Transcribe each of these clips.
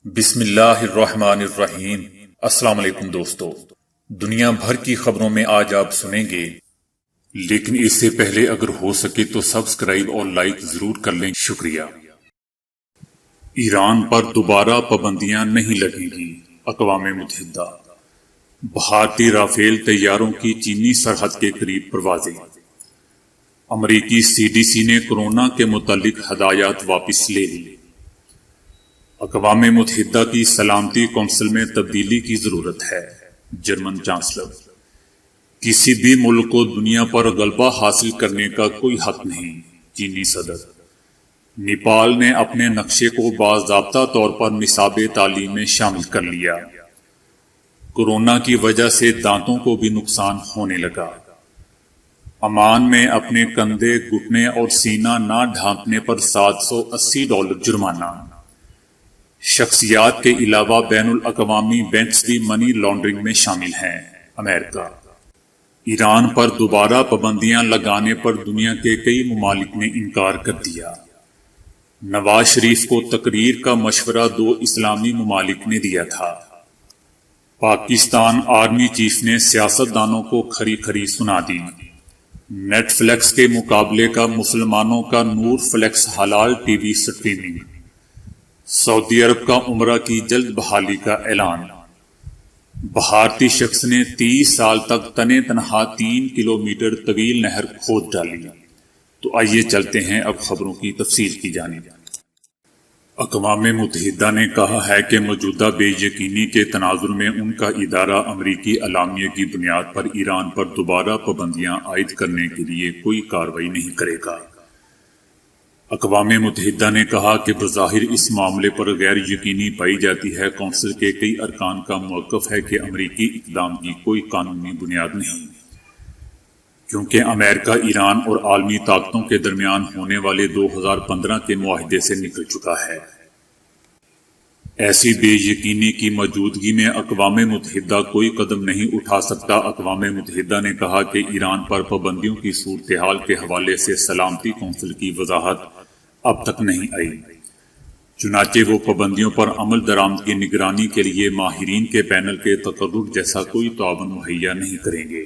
بسم اللہ الرحمن الرحیم۔ السلام علیکم دوستو، دنیا بھر کی خبروں میں آج آپ سنیں گے، لیکن اس سے پہلے اگر ہو سکے تو سبسکرائب اور لائک ضرور کر لیں، شکریہ۔ ایران پر دوبارہ پابندیاں نہیں لگیں گی، اقوام متحدہ۔ بھارتی رافیل طیاروں کی چینی سرحد کے قریب پروازیں۔ امریکی CDC نے کورونا کے متعلق ہدایات واپس لے لی۔ اقوام متحدہ کی سلامتی کونسل میں تبدیلی کی ضرورت ہے، جرمن چانسلر۔ کسی بھی ملک کو دنیا پر غلبہ حاصل کرنے کا کوئی حق نہیں، چینی صدر۔ نیپال نے اپنے نقشے کو باضابطہ طور پر نصاب تعلیم میں شامل کر لیا۔ کورونا کی وجہ سے دانتوں کو بھی نقصان ہونے لگا۔ عمان میں اپنے کندھے، گھٹنے اور سینہ نہ ڈھانپنے پر $780 جرمانہ۔ شخصیات کے علاوہ بین الاقوامی بینکس بھی منی لانڈرنگ میں شامل ہیں، امریکہ۔ ایران پر دوبارہ پابندیاں لگانے پر دنیا کے کئی ممالک نے انکار کر دیا۔ نواز شریف کو تقریر کا مشورہ 2 اسلامی ممالک نے دیا تھا۔ پاکستان آرمی چیف نے سیاستدانوں کو کھری کھری سنا دی۔ نیٹ فلیکس کے مقابلے کا مسلمانوں کا نور فلیکس حلال ٹی وی سٹریمنگ۔ سعودی عرب کا عمرہ کی جلد بحالی کا اعلان۔ بھارتی شخص نے 30 سال تک تنے تنہا 3 کلومیٹر طویل نہر کھود ڈالی۔ تو آئیے چلتے ہیں اب خبروں کی تفصیل کی جانب۔ اقوام متحدہ نے کہا ہے کہ موجودہ بے یقینی کے تناظر میں ان کا ادارہ امریکی اعلامیے کی بنیاد پر ایران پر دوبارہ پابندیاں عائد کرنے کے لیے کوئی کارروائی نہیں کرے گا۔ اقوام متحدہ نے کہا کہ بظاہر اس معاملے پر غیر یقینی پائی جاتی ہے۔ کونسل کے کئی ارکان کا موقف ہے کہ امریکی اقدام کی کوئی قانونی بنیاد نہیں، کیونکہ امریکہ ایران اور عالمی طاقتوں کے درمیان ہونے والے 2015 کے معاہدے سے نکل چکا ہے۔ ایسی بے یقینی کی موجودگی میں اقوام متحدہ کوئی قدم نہیں اٹھا سکتا۔ اقوام متحدہ نے کہا کہ ایران پر پابندیوں کی صورتحال کے حوالے سے سلامتی کونسل کی وضاحت اب تک نہیں آئی، چنانچہ وہ پابندیوں پر عمل درآمد کی نگرانی کے لیے ماہرین کے پینل کے تقرر جیسا کوئی تعاون مہیا نہیں کریں گے۔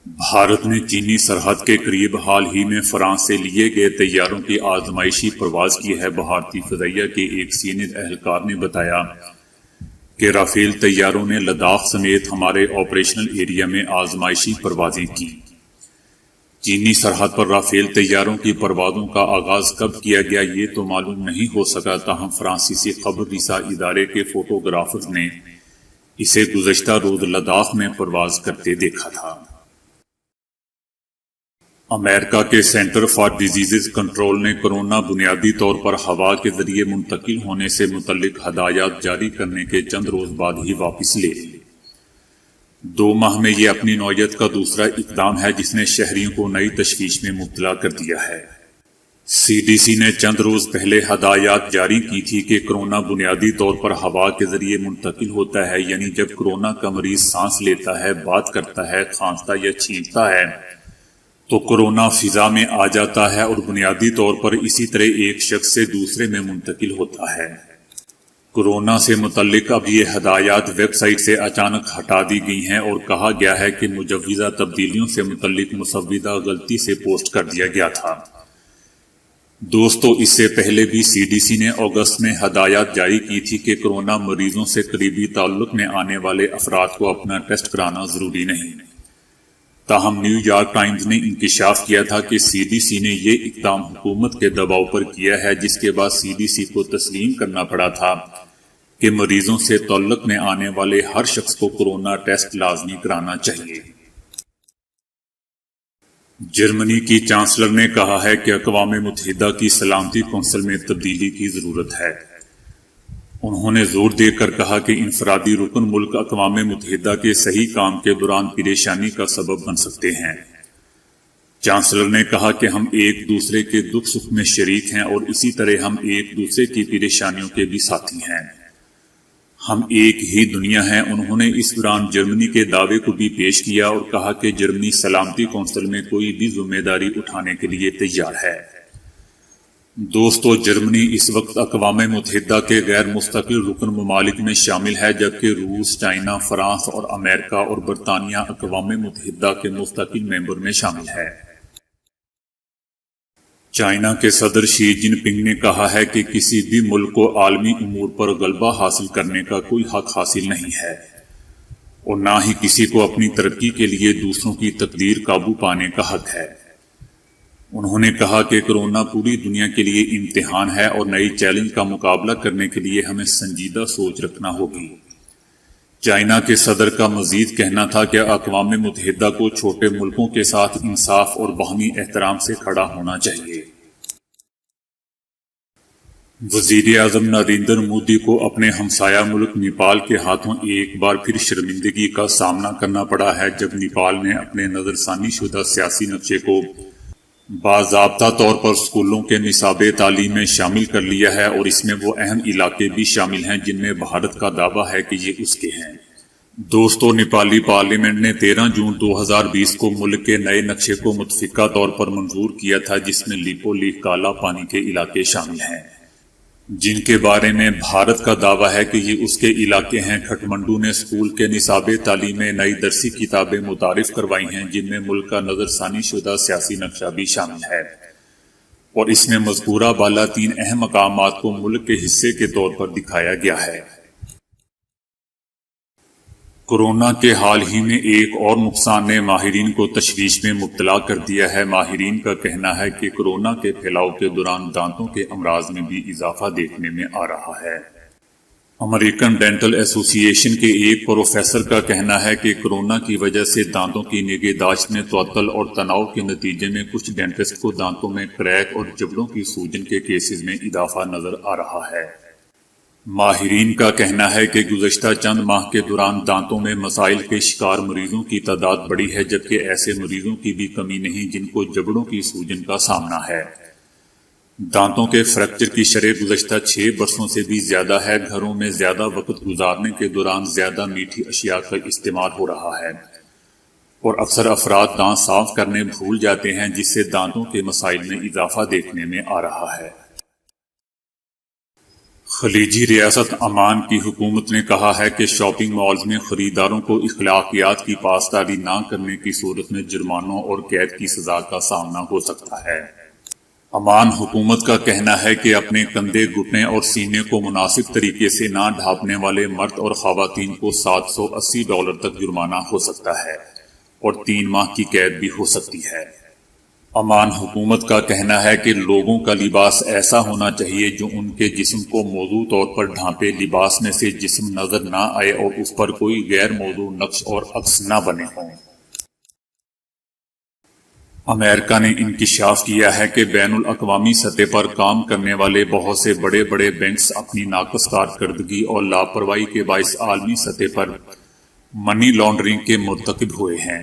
بھارت نے چینی سرحد کے قریب حال ہی میں فرانس سے لیے گئے طیاروں کی آزمائشی پرواز کی ہے۔ بھارتی فضائیہ کے ایک سینئر اہلکار نے بتایا کہ رافیل طیاروں نے لداخ سمیت ہمارے آپریشنل ایریا میں آزمائشی پروازیں کی۔ چینی سرحد پر رافیل طیاروں کی پروازوں کا آغاز کب کیا گیا یہ تو معلوم نہیں ہو سکا، تاہم فرانسیسی خبر رساں ادارے کے فوٹوگرافرز نے اسے گزشتہ روز لداخ میں پرواز کرتے دیکھا تھا۔ امریکہ کے سینٹر فار ڈیزیز کنٹرول نے کورونا بنیادی طور پر ہوا کے ذریعے منتقل ہونے سے متعلق ہدایات جاری کرنے کے چند روز بعد ہی واپس لے لی۔ 2 ماہ میں یہ اپنی نوعیت کا دوسرا اقدام ہے جس نے شہریوں کو نئی تشویش میں مبتلا کر دیا ہے۔ CDC نے چند روز پہلے ہدایات جاری کی تھی کہ کورونا بنیادی طور پر ہوا کے ذریعے منتقل ہوتا ہے، یعنی جب کورونا کا مریض سانس لیتا ہے، بات کرتا ہے، کھانستا یا چھینکتا ہے تو کورونا فضا میں آ جاتا ہے اور بنیادی طور پر اسی طرح ایک شخص سے دوسرے میں منتقل ہوتا ہے۔ کورونا سے متعلق اب یہ ہدایات ویب سائٹ سے اچانک ہٹا دی گئی ہیں اور کہا گیا ہے کہ مجوزہ تبدیلیوں سے متعلق مسودہ غلطی سے پوسٹ کر دیا گیا تھا۔ دوستو، اس سے پہلے بھی CDC نے اگست میں ہدایات جاری کی تھی کہ کورونا مریضوں سے قریبی تعلق میں آنے والے افراد کو اپنا ٹیسٹ کرانا ضروری نہیں۔ تاہم نیو یارک ٹائمز نے انکشاف کیا تھا کہ CDC نے یہ اقدام حکومت کے دباؤ پر کیا ہے، جس کے بعد CDC کو تسلیم کرنا پڑا تھا کہ مریضوں سے تعلق میں آنے والے ہر شخص کو کورونا ٹیسٹ لازمی کرانا چاہیے۔ جرمنی کی چانسلر نے کہا ہے کہ اقوام متحدہ کی سلامتی کونسل میں تبدیلی کی ضرورت ہے۔ انہوں نے زور دے کر کہا کہ انفرادی رکن ملک اقوام متحدہ کے صحیح کام کے دوران پریشانی کا سبب بن سکتے ہیں۔ چانسلر نے کہا کہ ہم ایک دوسرے کے دکھ سکھ میں شریک ہیں اور اسی طرح ہم ایک دوسرے کی پریشانیوں کے بھی ساتھی ہیں۔ ہم ایک ہی دنیا ہیں۔ انہوں نے اس دوران جرمنی کے دعوے کو بھی پیش کیا اور کہا کہ جرمنی سلامتی کونسل میں کوئی بھی ذمہ داری اٹھانے کے لیے تیار ہے۔ دوستو، جرمنی اس وقت اقوام متحدہ کے غیر مستقل رکن ممالک میں شامل ہے، جبکہ روس، چائنا، فرانس اور امریکہ اور برطانیہ اقوام متحدہ کے مستقل ممبر میں شامل ہے۔ چائنا کے صدر شی جن پنگ نے کہا ہے کہ کسی بھی ملک کو عالمی امور پر غلبہ حاصل کرنے کا کوئی حق حاصل نہیں ہے، اور نہ ہی کسی کو اپنی ترقی کے لیے دوسروں کی تقدیر قابو پانے کا حق ہے۔ انہوں نے کہا کہ کورونا پوری دنیا کے لیے امتحان ہے اور نئی چیلنج کا مقابلہ کرنے کے لیے ہمیں سنجیدہ سوچ رکھنا ہوگی۔ چائنا کے صدر کا مزید کہنا تھا کہ اقوام متحدہ کو چھوٹے ملکوں کے ساتھ انصاف اور باہمی احترام سے کھڑا ہونا چاہیے۔ وزیر اعظم نریندر مودی کو اپنے ہمسایہ ملک نیپال کے ہاتھوں ایک بار پھر شرمندگی کا سامنا کرنا پڑا ہے، جب نیپال نے اپنے نظر ثانی شدہ سیاسی نقشے کو باضابطہ طور پر اسکولوں کے نصاب تعلیم میں شامل کر لیا ہے، اور اس میں وہ اہم علاقے بھی شامل ہیں جن میں بھارت کا دعویٰ ہے کہ یہ اس کے ہیں۔ دوستو، نیپالی پارلیمنٹ نے 13 جون 2020 کو ملک کے نئے نقشے کو متفقہ طور پر منظور کیا تھا، جس میں لیپو لیخ کالا پانی کے علاقے شامل ہیں، جن کے بارے میں بھارت کا دعویٰ ہے کہ یہ اس کے علاقے ہیں۔ کھٹمنڈو نے اسکول کے نصاب تعلیم میں نئی درسی کتابیں متعارف کروائی ہیں، جن میں ملک کا نظر ثانی شدہ سیاسی نقشہ بھی شامل ہے، اور اس میں مذکورہ بالا 3 اہم مقامات کو ملک کے حصے کے طور پر دکھایا گیا ہے۔ کورونا کے حال ہی میں ایک اور نقصان نے ماہرین کو تشویش میں مبتلا کر دیا ہے۔ ماہرین کا کہنا ہے کہ کورونا کے پھیلاؤ کے دوران دانتوں کے امراض میں بھی اضافہ دیکھنے میں آ رہا ہے۔ امریکن ڈینٹل ایسوسی ایشن کے ایک پروفیسر کا کہنا ہے کہ کورونا کی وجہ سے دانتوں کی نگہداشت میں تعطل اور تناؤ کے نتیجے میں کچھ ڈینٹسٹ کو دانتوں میں کریک اور جبڑوں کی سوجن کے کیسز میں اضافہ نظر آ رہا ہے۔ ماہرین کا کہنا ہے کہ گزشتہ چند ماہ کے دوران دانتوں میں مسائل کے شکار مریضوں کی تعداد بڑھی ہے، جبکہ ایسے مریضوں کی بھی کمی نہیں جن کو جبڑوں کی سوجن کا سامنا ہے۔ دانتوں کے فریکچر کی شرح گزشتہ 6 برسوں سے بھی زیادہ ہے۔ گھروں میں زیادہ وقت گزارنے کے دوران زیادہ میٹھی اشیاء کا استعمال ہو رہا ہے، اور اکثر افراد دانت صاف کرنے بھول جاتے ہیں، جس سے دانتوں کے مسائل میں اضافہ دیکھنے میں آ رہا ہے۔ خلیجی ریاست عمان کی حکومت نے کہا ہے کہ شاپنگ مالز میں خریداروں کو اخلاقیات کی پاسداری نہ کرنے کی صورت میں جرمانوں اور قید کی سزا کا سامنا ہو سکتا ہے۔ عمان حکومت کا کہنا ہے کہ اپنے کندھے، گھٹنے اور سینے کو مناسب طریقے سے نہ ڈھانپنے والے مرد اور خواتین کو $780 تک جرمانہ ہو سکتا ہے، اور 3 ماہ کی قید بھی ہو سکتی ہے۔ عمان حکومت کا کہنا ہے کہ لوگوں کا لباس ایسا ہونا چاہیے جو ان کے جسم کو موضوع طور پر ڈھانپے، لباس میں سے جسم نظر نہ آئے اور اس پر کوئی غیر موضوع نقش اور عکس نہ بنے ہوں۔ امریکہ نے انکشاف کیا ہے کہ بین الاقوامی سطح پر کام کرنے والے بہت سے بڑے بڑے بینکس اپنی ناقص کارکردگی اور لاپرواہی کے باعث عالمی سطح پر منی لانڈرنگ کے مرتکب ہوئے ہیں۔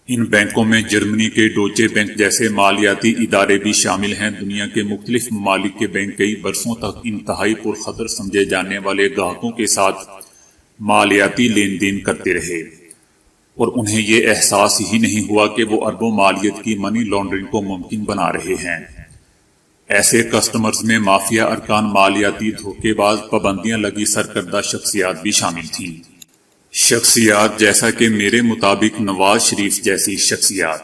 ان بینکوں میں جرمنی کے ڈوچے بینک جیسے مالیاتی ادارے بھی شامل ہیں۔ دنیا کے مختلف ممالک کے بینک کئی برسوں تک انتہائی پرخطر سمجھے جانے والے گاہکوں کے ساتھ مالیاتی لین دین کرتے رہے، اور انہیں یہ احساس ہی نہیں ہوا کہ وہ اربوں مالیت کی منی لانڈرنگ کو ممکن بنا رہے ہیں۔ ایسے کسٹمرز میں مافیا ارکان، مالیاتی دھوکے باز، پابندیاں لگی سرکردہ شخصیات بھی شامل تھیں۔ شخصیات جیسا کہ میرے مطابق نواز شریف جیسی شخصیات۔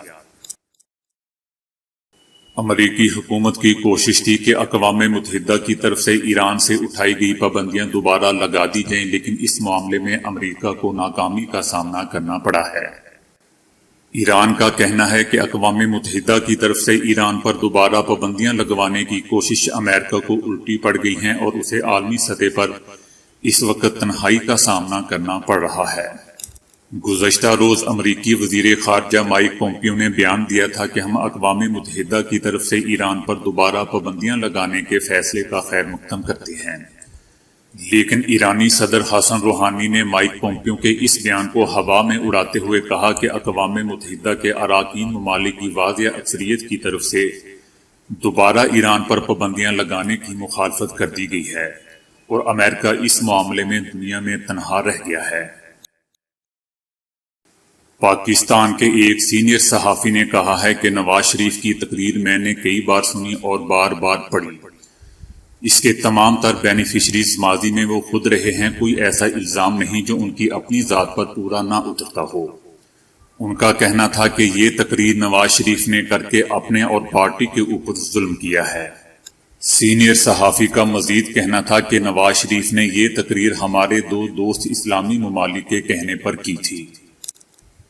امریکی حکومت کی کوشش تھی کہ اقوام متحدہ کی طرف سے ایران سے اٹھائی گئی پابندیاں دوبارہ لگا دی جائیں، لیکن اس معاملے میں امریکہ کو ناکامی کا سامنا کرنا پڑا ہے۔ ایران کا کہنا ہے کہ اقوام متحدہ کی طرف سے ایران پر دوبارہ پابندیاں لگوانے کی کوشش امریکہ کو الٹی پڑ گئی ہیں، اور اسے عالمی سطح پر اس وقت تنہائی کا سامنا کرنا پڑ رہا ہے۔ گزشتہ روز امریکی وزیر خارجہ مائک پومپیو نے بیان دیا تھا کہ ہم اقوام متحدہ کی طرف سے ایران پر دوبارہ پابندیاں لگانے کے فیصلے کا خیر مقدم کرتے ہیں، لیکن ایرانی صدر حسن روحانی نے مائک پومپیو کے اس بیان کو ہوا میں اڑاتے ہوئے کہا کہ اقوام متحدہ کے اراکین ممالک کی واضح اکثریت کی طرف سے دوبارہ ایران پر پابندیاں لگانے کی مخالفت کر دی گئی ہے، اور امریکہ اس معاملے میں دنیا میں تنہا رہ گیا ہے۔ پاکستان کے ایک سینئر صحافی نے کہا ہے کہ نواز شریف کی تقریر میں نے کئی بار سنی اور بار بار پڑھی۔ اس کے تمام تر بینیفیشریز ماضی میں وہ خود رہے ہیں، کوئی ایسا الزام نہیں جو ان کی اپنی ذات پر پورا نہ اترتا ہو۔ ان کا کہنا تھا کہ یہ تقریر نواز شریف نے کر کے اپنے اور پارٹی کے اوپر ظلم کیا ہے۔ سینئر صحافی کا مزید کہنا تھا کہ نواز شریف نے یہ تقریر ہمارے دو دوست اسلامی ممالک کے کہنے پر کی تھی۔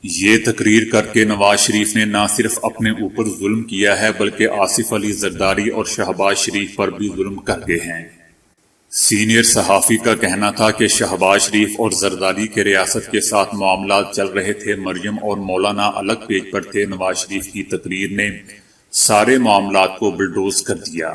یہ تقریر کر کے نواز شریف نے نہ صرف اپنے اوپر ظلم کیا ہے بلکہ آصف علی زرداری اور شہباز شریف پر بھی ظلم کر گئے ہیں۔ سینئر صحافی کا کہنا تھا کہ شہباز شریف اور زرداری کے ریاست کے ساتھ معاملات چل رہے تھے، مریم اور مولانا الگ پیج پر تھے، نواز شریف کی تقریر نے سارے معاملات کو بلڈوز کر دیا۔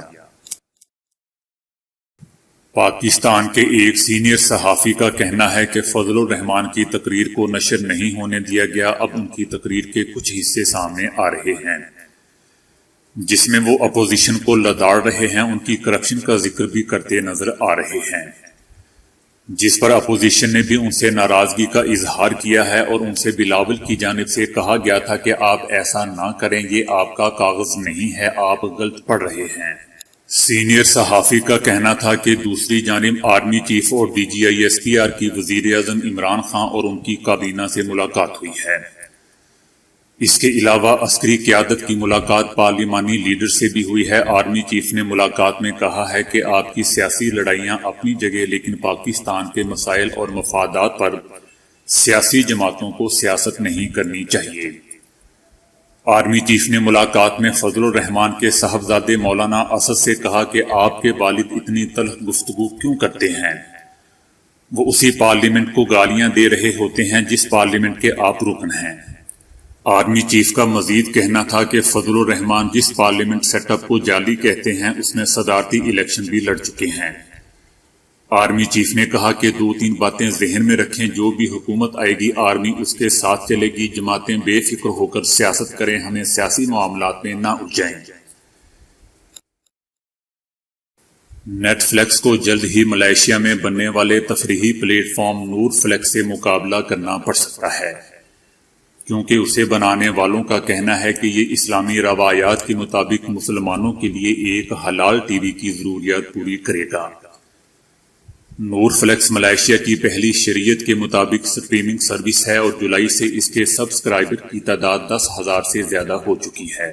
پاکستان کے ایک سینئر صحافی کا کہنا ہے کہ فضل الرحمان کی تقریر کو نشر نہیں ہونے دیا گیا۔ اب ان کی تقریر کے کچھ حصے سامنے آ رہے ہیں جس میں وہ اپوزیشن کو لداڑ رہے ہیں، ان کی کرپشن کا ذکر بھی کرتے نظر آ رہے ہیں، جس پر اپوزیشن نے بھی ان سے ناراضگی کا اظہار کیا ہے اور ان سے بلاول کی جانب سے کہا گیا تھا کہ آپ ایسا نہ کریں، یہ آپ کا کاغذ نہیں ہے، آپ غلط پڑھ رہے ہیں۔ سینئر صحافی کا کہنا تھا کہ دوسری جانب آرمی چیف اور D G I S P R کی وزیر اعظم عمران خان اور ان کی کابینہ سے ملاقات ہوئی ہے۔ اس کے علاوہ عسکری قیادت کی ملاقات پارلیمانی لیڈر سے بھی ہوئی ہے۔ آرمی چیف نے ملاقات میں کہا ہے کہ آپ کی سیاسی لڑائیاں اپنی جگہ، لیکن پاکستان کے مسائل اور مفادات پر سیاسی جماعتوں کو سیاست نہیں کرنی چاہیے۔ آرمی چیف نے ملاقات میں فضل الرحمان کے صاحبزادے مولانا اسد سے کہا کہ آپ کے والد اتنی تلخ گفتگو کیوں کرتے ہیں؟ وہ اسی پارلیمنٹ کو گالیاں دے رہے ہوتے ہیں جس پارلیمنٹ کے آپ رکن ہیں۔ آرمی چیف کا مزید کہنا تھا کہ فضل الرحمان جس پارلیمنٹ سیٹ اپ کو جعلی کہتے ہیں اس میں صدارتی الیکشن بھی لڑ چکے ہیں۔ آرمی چیف نے کہا کہ 2-3 باتیں ذہن میں رکھیں، جو بھی حکومت آئے گی آرمی اس کے ساتھ چلے گی، جماعتیں بے فکر ہو کر سیاست کریں، ہمیں سیاسی معاملات میں نہ الجھائیں۔ نیٹ فلیکس کو جلد ہی ملائیشیا میں بننے والے تفریحی پلیٹ فارم نور فلیکس سے مقابلہ کرنا پڑ سکتا ہے، کیونکہ اسے بنانے والوں کا کہنا ہے کہ یہ اسلامی روایات کے مطابق مسلمانوں کے لیے ایک حلال ٹی وی کی ضروریات پوری کرے گا۔ نور فلیکس ملائیشیا کی پہلی شریعت کے مطابق سٹریمنگ سروس ہے اور جولائی سے اس کے سبسکرائبر کی تعداد 10,000 سے زیادہ ہو چکی ہے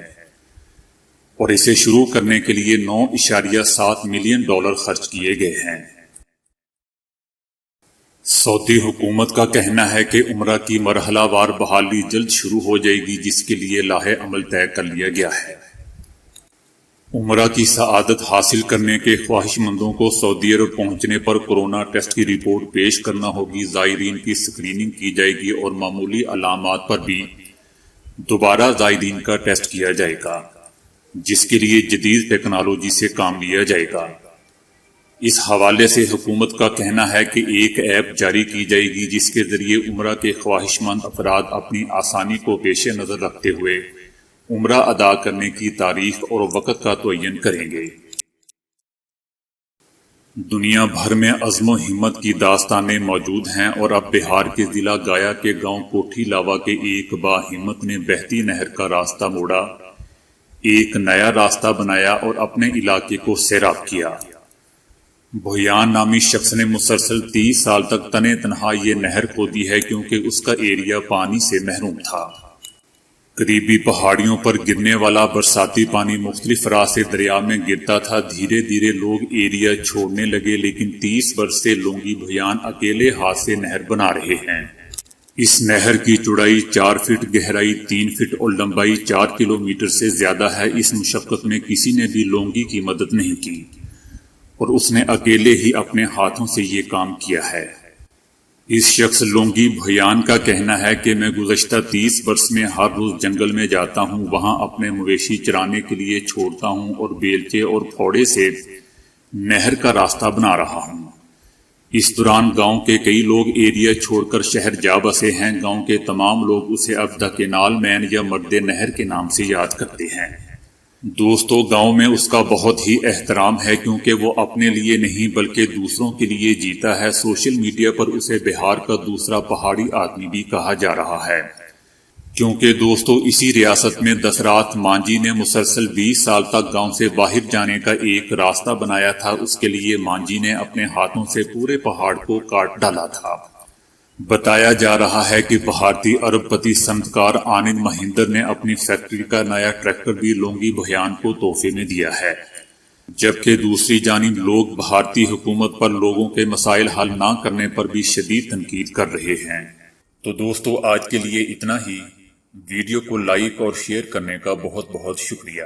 اور اسے شروع کرنے کے لیے $9.7 ملین خرچ کیے گئے ہیں۔ سعودی حکومت کا کہنا ہے کہ عمرہ کی مرحلہ وار بحالی جلد شروع ہو جائے گی، جس کے لیے لاہے عمل طے کر لیا گیا ہے۔ عمرہ کی سعادت حاصل کرنے کے خواہش مندوں کو سعودی عرب پہنچنے پر کورونا ٹیسٹ کی رپورٹ پیش کرنا ہوگی، زائرین کی اسکریننگ کی جائے گی اور معمولی علامات پر بھی دوبارہ زائرین کا ٹیسٹ کیا جائے گا، جس کے لیے جدید ٹیکنالوجی سے کام لیا جائے گا۔ اس حوالے سے حکومت کا کہنا ہے کہ ایک ایپ جاری کی جائے گی جس کے ذریعے عمرہ کے خواہش مند افراد اپنی آسانی کو پیش نظر رکھتے ہوئے عمرہ ادا کرنے کی تاریخ اور وقت کا تعین کریں گے۔ دنیا بھر میں عزم و ہمت کی داستانیں موجود ہیں اور اب بہار کے ضلع گایا کے گاؤں کوٹھی لاوا کے ایک باہمت نے بہتی نہر کا راستہ موڑا، ایک نیا راستہ بنایا اور اپنے علاقے کو سیراب کیا۔ بھیان نامی شخص نے مسلسل 30 سال تک تنے تنہا یہ نہر کھودی ہے کیونکہ اس کا ایریا پانی سے محروم تھا۔ قریبی پہاڑیوں پر گرنے والا برساتی پانی مختلف راہ سے دریا میں گرتا تھا۔ دھیرے دھیرے لوگ ایریا چھوڑنے لگے، لیکن 30 برس سے لونگی بھیان اکیلے ہاتھ سے نہر بنا رہے ہیں۔ اس نہر کی چوڑائی 4 فٹ، گہرائی 3 فٹ اور لمبائی 4 کلومیٹر سے زیادہ ہے۔ اس مشقت میں کسی نے بھی لونگی کی مدد نہیں کی اور اس نے اکیلے ہی اپنے ہاتھوں سے یہ کام کیا ہے۔ اس شخص لونگی بھیان کا کہنا ہے کہ میں گزشتہ 30 برس میں ہر روز جنگل میں جاتا ہوں، وہاں اپنے مویشی چرانے کے لیے چھوڑتا ہوں اور بیلچے اور پھوڑے سے نہر کا راستہ بنا رہا ہوں۔ اس دوران گاؤں کے کئی لوگ ایریا چھوڑ کر شہر جا بسے ہیں۔ گاؤں کے تمام لوگ اسے اب دا کینال مین یا مرد نہر کے نام سے یاد کرتے ہیں۔ دوستو، گاؤں میں اس کا بہت ہی احترام ہے کیونکہ وہ اپنے لیے نہیں بلکہ دوسروں کے لیے جیتا ہے۔ سوشل میڈیا پر اسے بہار کا دوسرا پہاڑی آدمی بھی کہا جا رہا ہے۔ کیونکہ دوستو اسی ریاست میں دسرات مانجھی نے مسلسل 20 سال تک گاؤں سے باہر جانے کا ایک راستہ بنایا تھا۔ اس کے لیے مانجھی نے اپنے ہاتھوں سے پورے پہاڑ کو کاٹ ڈالا تھا۔ بتایا جا رہا ہے کہ بھارتی ارب پتی صنعتکار آنند مہیندر نے اپنی فیکٹری کا نیا ٹریکٹر بھی لونگی بہیان کو تحفے میں دیا ہے، جبکہ دوسری جانب لوگ بھارتی حکومت پر لوگوں کے مسائل حل نہ کرنے پر بھی شدید تنقید کر رہے ہیں۔ تو دوستو آج کے لیے اتنا ہی۔ ویڈیو کو لائک اور شیئر کرنے کا بہت بہت شکریہ۔